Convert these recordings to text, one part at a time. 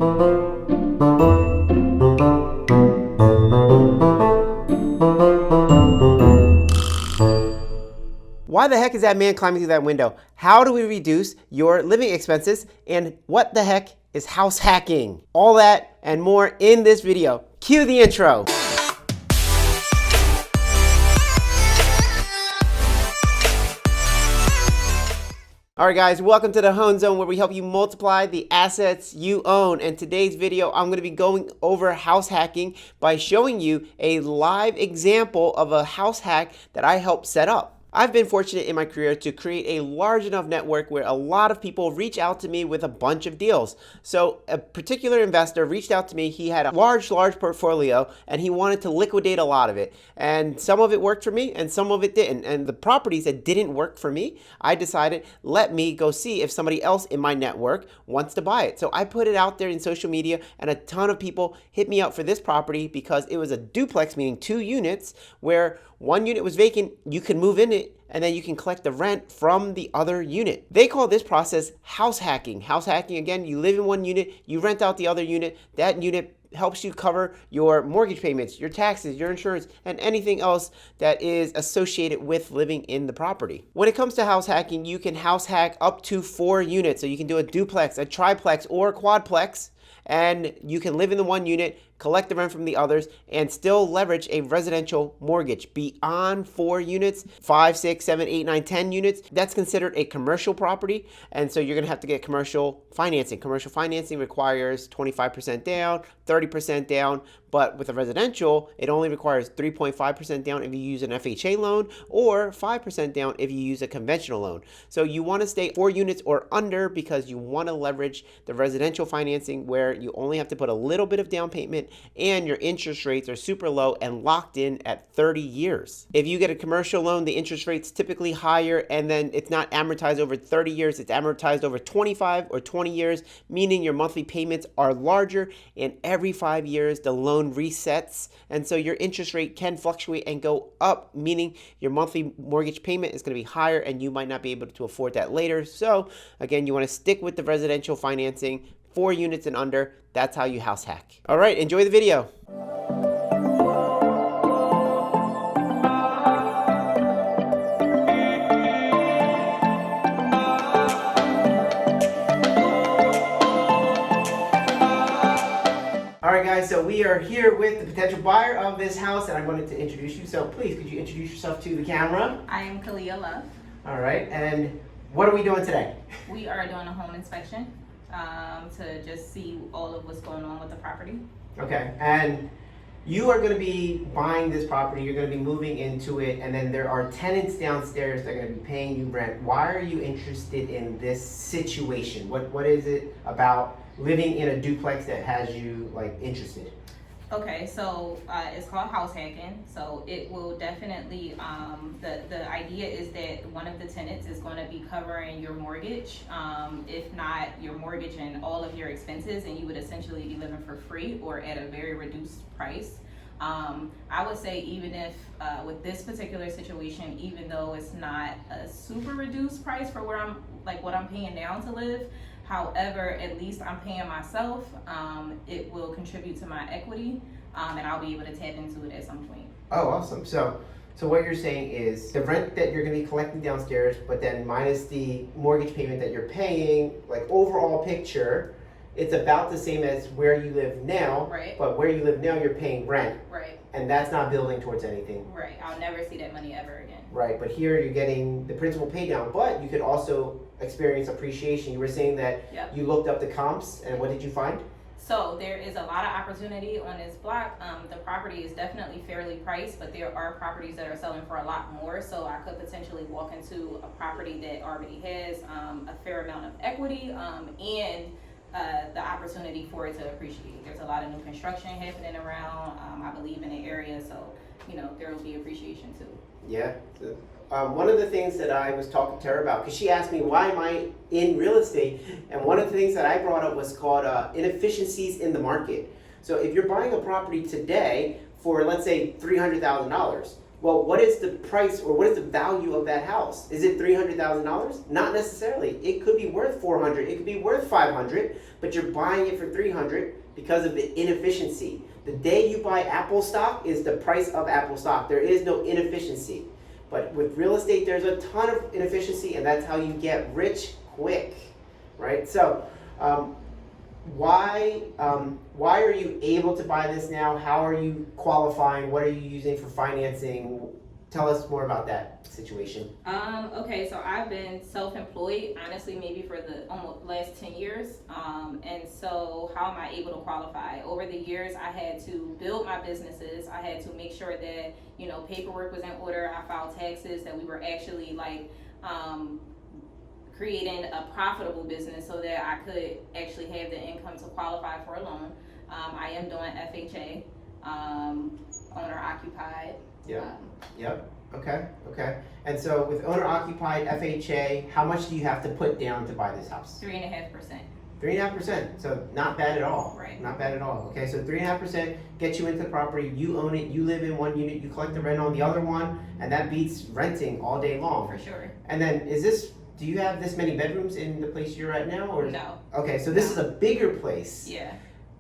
Why the heck is that man climbing through that window? How do we reduce your living expenses? And what the heck is house hacking? All that and more in this video. Cue the intro. All right, guys, welcome to the Hoan Zone, where we help you multiply the assets you own. And today's video, I'm going to be going over house hacking by showing you a live example of a house hack that I helped set up. I've been fortunate in my career to create a large enough network where a lot of people reach out to me with a bunch of deals. So a particular investor reached out to me. He had a large portfolio and he wanted to liquidate a lot of it. And some of it worked for me and some of it didn't. And the properties that didn't work for me, I decided, let me go see if somebody else in my network wants to buy it. So I put it out there in social media and a ton of people hit me up for this property because it was a duplex, meaning 2 units, where one unit was vacant, you can move in it, and then you can collect the rent from the other unit. They call this process house hacking. House hacking, again, you live in one unit, you rent out the other unit, that unit helps you cover your mortgage payments, your taxes, your insurance, and anything else that is associated with living in the property. When it comes to house hacking, you can house hack up to 4 units. So you can do a duplex, a triplex, or a quadplex, and you can live in the one unit, collect the rent from the others, and still leverage a residential mortgage. Beyond 4 units, 5, 6, 7, 8, 9, 10 units, that's considered a commercial property, and so you're gonna have to get commercial financing. Commercial financing requires 25% down, 30% down, but with a residential, it only requires 3.5% down if you use an FHA loan, or 5% down if you use a conventional loan. So you wanna stay 4 units or under because you wanna leverage the residential financing where you only have to put a little bit of down payment and your interest rates are super low and locked in at 30 years. If you get a commercial loan, the interest rate's typically higher, and then it's not amortized over 30 years, it's amortized over 25 or 20 years, meaning your monthly payments are larger, and every 5 years the loan resets, and so your interest rate can fluctuate and go up, meaning your monthly mortgage payment is going to be higher and you might not be able to afford that later. So again, you want to stick with the residential financing, 4 units and under. That's how you house hack. All right, enjoy the video. All right, guys, so we are here with the potential buyer of this house, and I wanted to introduce you. So please, could you introduce yourself to the camera? I am Kalia Love. All right, and what are we doing today? We are doing a home inspection to just see all of what's going on with the property. Okay, and you are going to be buying this property, you're going to be moving into it, and then there are tenants downstairs that are going to be paying you rent. Why are you interested in this situation? What is it about living in a duplex that has you interested? Okay, so it's called house hacking. So it will definitely, the idea is that one of the tenants is going to be covering your mortgage, if not your mortgage and all of your expenses, and you would essentially be living for free or at a very reduced price. I would say even if with this particular situation, even though it's not a super reduced price for where I'm what I'm paying now to live, however, at least I'm paying myself. It will contribute to my equity, and I'll be able to tap into it at some point. Oh, awesome. So what you're saying is the rent that you're going to be collecting downstairs, but then minus the mortgage payment that you're paying, overall picture, it's about the same as where you live now. Right. But where you live now, you're paying rent. Right. And that's not building towards anything. Right. I'll never see that money ever again. Right. But here you're getting the principal pay down, but you could also experience appreciation. You were saying that you looked up the comps, and what did you find? So there is a lot of opportunity on this block. The property is definitely fairly priced, but there are properties that are selling for a lot more. So I could potentially walk into a property that already has a fair amount of equity and the opportunity for it to appreciate. There's a lot of new construction happening around, I believe, in the area, so there will be appreciation too. Yeah. One of the things that I was talking to her about, because she asked me why am I in real estate, and one of the things that I brought up was called inefficiencies in the market. So if you're buying a property today for, let's say, $300,000, Well, what is the price or what is the value of that house? Is it $300,000? Not necessarily. It could be worth 400. It could be worth 500, but you're buying it for 300 because of the inefficiency. The day you buy Apple stock is the price of Apple stock. There is no inefficiency. But with real estate, there's a ton of inefficiency, and that's how you get rich quick, right? So, why are you able to buy this now? How are you qualifying? What are you using for financing? Tell us more about that situation. Okay, so I've been self-employed, honestly, maybe for the almost last 10 years. And so how am I able to qualify? Over the years, I had to build my businesses. I had to make sure that, you know, paperwork was in order. I filed taxes, that we were actually creating a profitable business so that I could actually have the income to qualify for a loan. I am doing FHA, owner occupied. Yep. Okay. And so with owner occupied FHA, how much do you have to put down to buy this house? 3.5%. 3.5%. So not bad at all. Right. Not bad at all. Okay, so 3.5% gets you into the property. You own it. You live in one unit. You collect the rent on the other one, and that beats renting all day long. For sure. And then do you have this many bedrooms in the place you're at now, or? No. Okay, so this is a bigger place. Yeah.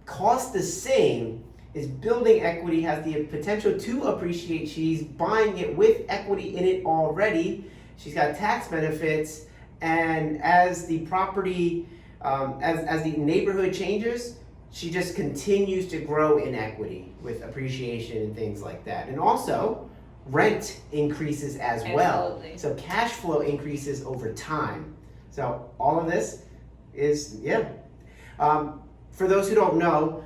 Cost the same. Is building equity, has the potential to appreciate. She's buying it with equity in it already. She's got tax benefits, and as the property, as the neighborhood changes, she just continues to grow in equity with appreciation and things like that. And also, rent increases as well. Absolutely. So cash flow increases over time. So all of this is, for those who don't know,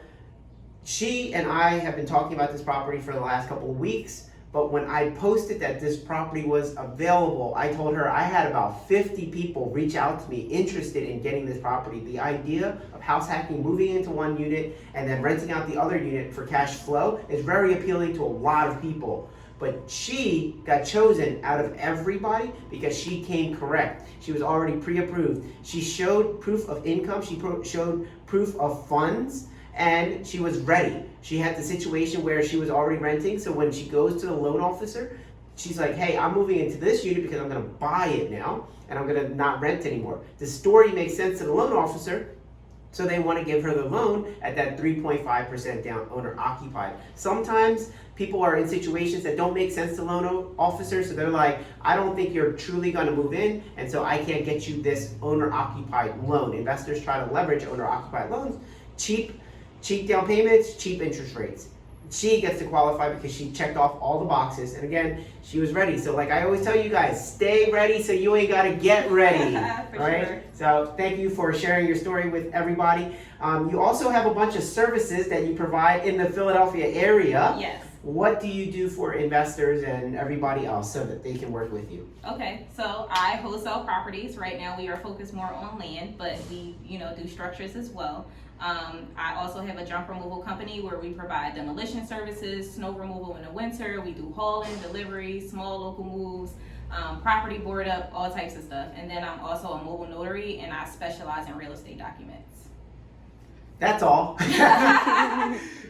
she and I have been talking about this property for the last couple of weeks, but when I posted that this property was available, I told her I had about 50 people reach out to me interested in getting this property. The idea of house hacking, moving into one unit, and then renting out the other unit for cash flow is very appealing to a lot of people. But she got chosen out of everybody because she came correct. She was already pre-approved. She showed proof of income. She showed proof of funds. And she was ready. She had the situation where she was already renting, so when she goes to the loan officer, she's like, hey, I'm moving into this unit because I'm gonna buy it now, and I'm gonna not rent anymore. The story makes sense to the loan officer, so they wanna give her the loan at that 3.5% down, owner occupied. Sometimes people are in situations that don't make sense to loan officers, so they're like, I don't think you're truly gonna move in, and so I can't get you this owner occupied loan. Investors try to leverage owner occupied loans, cheap down payments, cheap interest rates. She gets to qualify because she checked off all the boxes, and again, she was ready. So like I always tell you guys, stay ready so you ain't gotta get ready. Right? Sure. So thank you for sharing your story with everybody. You also have a bunch of services that you provide in the Philadelphia area. Yes. What do you do for investors and everybody else so that they can work with you? Okay, so I wholesale properties. Right now we are focused more on land, but we, do structures as well. I also have a junk removal company where we provide demolition services, snow removal in the winter. We do hauling, deliveries, small local moves, property board up, all types of stuff. And then I'm also a mobile notary, and I specialize in real estate documents. That's all.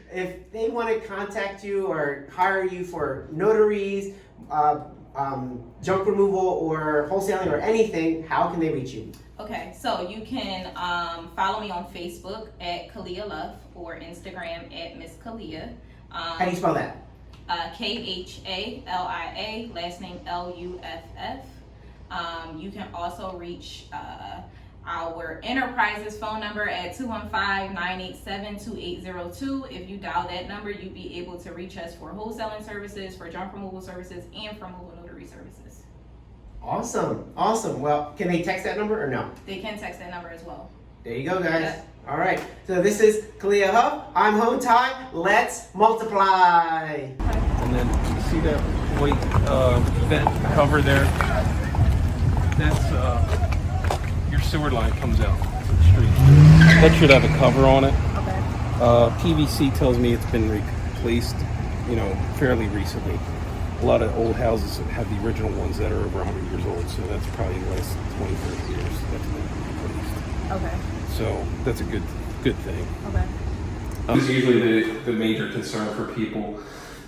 If they want to contact you or hire you for notaries, junk removal or wholesaling or anything, how can they reach you? Okay, so you can follow me on Facebook at Kalia Luff or Instagram at Miss Kalia. How do you spell that? Khalia, last name Luff. You can also reach our Enterprises phone number at 215-987-2802. If you dial that number, you'll be able to reach us for wholesaling services, for junk removal services, and for mobile notary services. Awesome. Well, can they text that number or no? They can text that number as well. There you go, guys. Yeah. All right. So this is Kalia Huff. I'm Hoan Tai. Let's multiply. And then you see that white vent cover there? That's your sewer line comes out to the street. That should have a cover on it. Okay. PVC tells me it's been replaced, fairly recently. A lot of old houses have the original ones that are over 100 years old, so that's probably the last 20, 30 years that's been replaced. Okay. So that's a good thing. Okay. This is usually the major concern for people.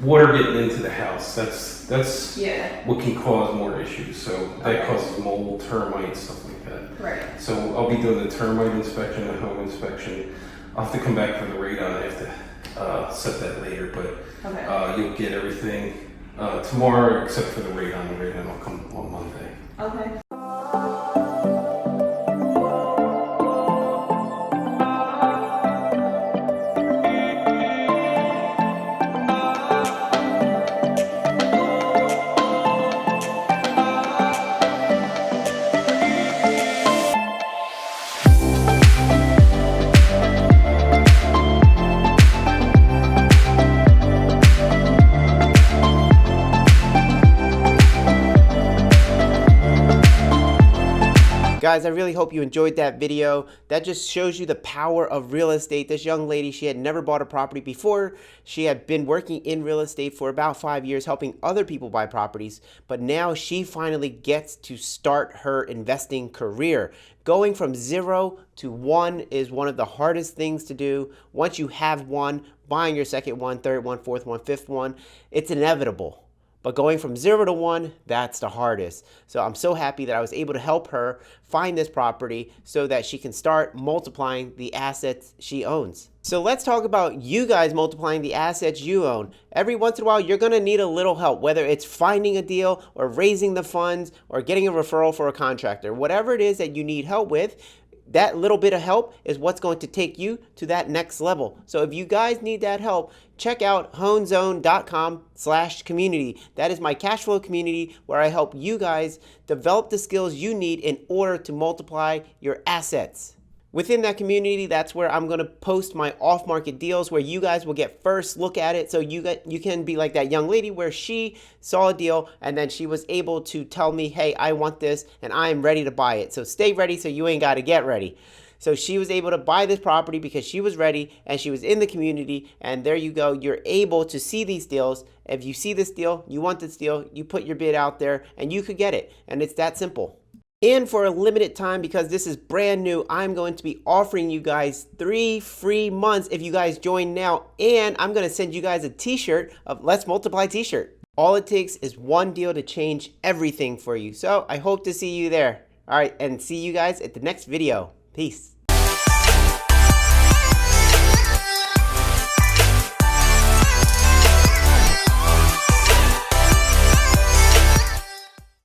water getting into the house. That's Yeah. what can cause more issues. So that Okay. causes mold, termites, stuff like that. Right. So I'll be doing the termite inspection, the home inspection. I'll have to come back for the radon. I have to set that later, but Okay. you'll get everything tomorrow except for the radon. The radon will come on Monday. Okay. Guys, I really hope you enjoyed that video. That just shows you the power of real estate. This young lady, she had never bought a property before. She had been working in real estate for about 5 years, helping other people buy properties. But now she finally gets to start her investing career. Going from 0 to 1 is one of the hardest things to do. Once you have one, buying your second one, third one, fourth one, fifth one, it's inevitable. But going from 0 to 1, that's the hardest. So I'm so happy that I was able to help her find this property so that she can start multiplying the assets she owns. So let's talk about you guys multiplying the assets you own. Every once in a while, you're gonna need a little help, whether it's finding a deal or raising the funds or getting a referral for a contractor. Whatever it is that you need help with, that little bit of help is what's going to take you to that next level. So if you guys need that help, check out hoanzone.com/community. That is my cash flow community where I help you guys develop the skills you need in order to multiply your assets. Within that community, that's where I'm going to post my off-market deals where you guys will get first look at it. So you can be like that young lady where she saw a deal and then she was able to tell me, hey, I want this and I am ready to buy it. So stay ready so you ain't got to get ready. So she was able to buy this property because she was ready and she was in the community, and there you go. You're able to see these deals. If you see this deal, you want this deal, you put your bid out there and you could get it. And it's that simple. And for a limited time, because this is brand new, I'm going to be offering you guys 3 free months if you guys join now. And I'm going to send you guys a t-shirt of Let's Multiply t-shirt. All it takes is one deal to change everything for you. So I hope to see you there. All right, and see you guys at the next video. Peace.